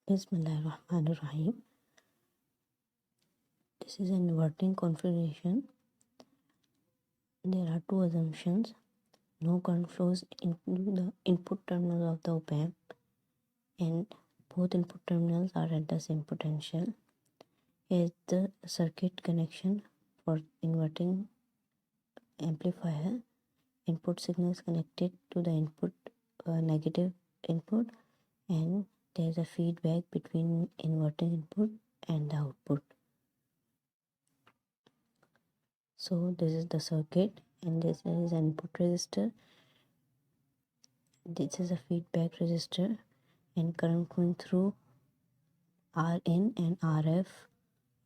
Bismillahirrahmanirrahim. This is an inverting configuration. There are two assumptions. No current flows into the input terminals of the Opamp, and both input terminals are at the same potential. Is the circuit connection for inverting amplifier. Input signal is connected to the input negative input, and there is a feedback between inverting input and the output. So this is the circuit, and this is an input resistor. This is a feedback resistor, and current going through Rn and Rf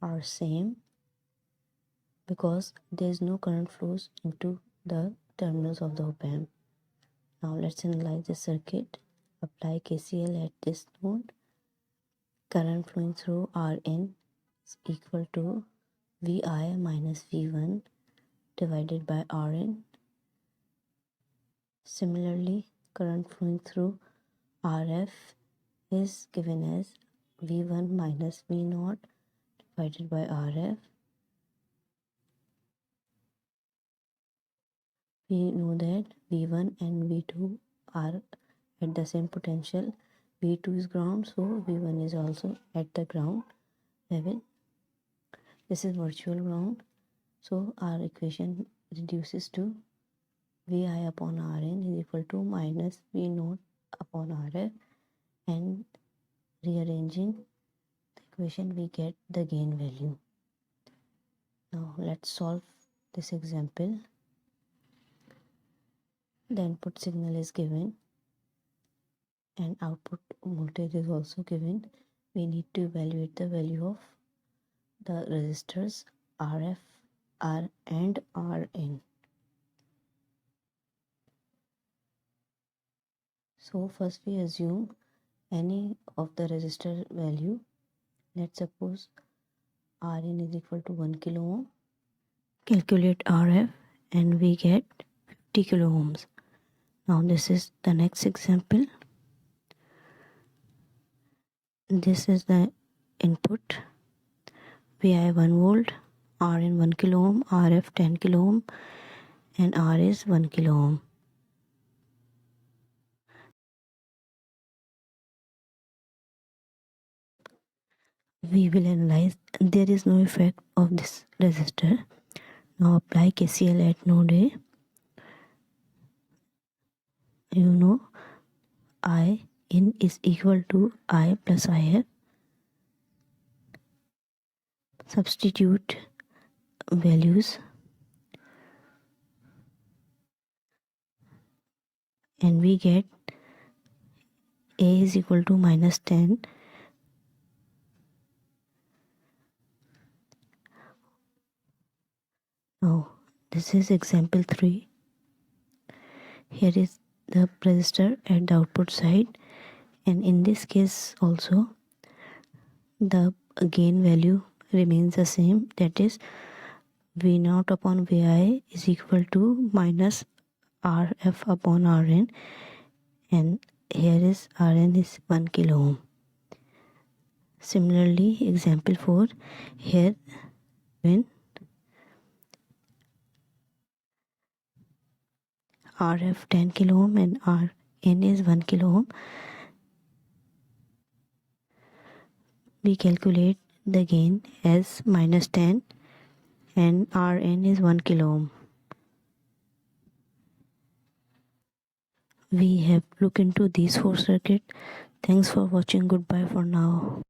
are same because there is no current flows into the terminals of the Opamp. Now let's analyze the circuit. Apply KCL at this node. Current flowing through Rn is equal to Vi minus V1 divided by Rn. Similarly, current flowing through Rf is given as V1 minus V0 divided by Rf. We know that V1 and V2 are at the same potential. V2 is ground, so V1 is also at the ground level. This is virtual ground, so our equation reduces to Vi upon Rn is equal to minus V0 upon Rf, and rearranging the equation we get the gain value. Now let's solve this example. The input signal is given and output voltage is also given. We need to evaluate the value of the resistors Rf, R and Rn. So first we assume any of the resistor value. Let's suppose Rn is equal to 1 kilo ohm. Calculate Rf and we get 50 kilo ohms. Now this is the next example. This is the input. Vi 1 volt, Rn 1 kilo ohm, Rf 10 kilo ohm, and R is 1 kilo ohm. We will analyze. There is no effect of this resistor. Now apply KCL at node A. You know I in is equal to I plus IF. Substitute values and we get A is equal to minus 10. Now this is example 3. Here is the resistor at the output side, and in this case also the gain value remains the same, that is V0 upon Vi is equal to minus Rf upon Rn, and here is Rn is 1 kilo ohm. Similarly, example 4, here when Rf 10 kilo ohm and Rn is 1 kilo ohm, we calculate the gain as minus 10 and Rn is 1 kilo ohm. We have looked into these 4 circuits. Thanks for watching. Goodbye for now.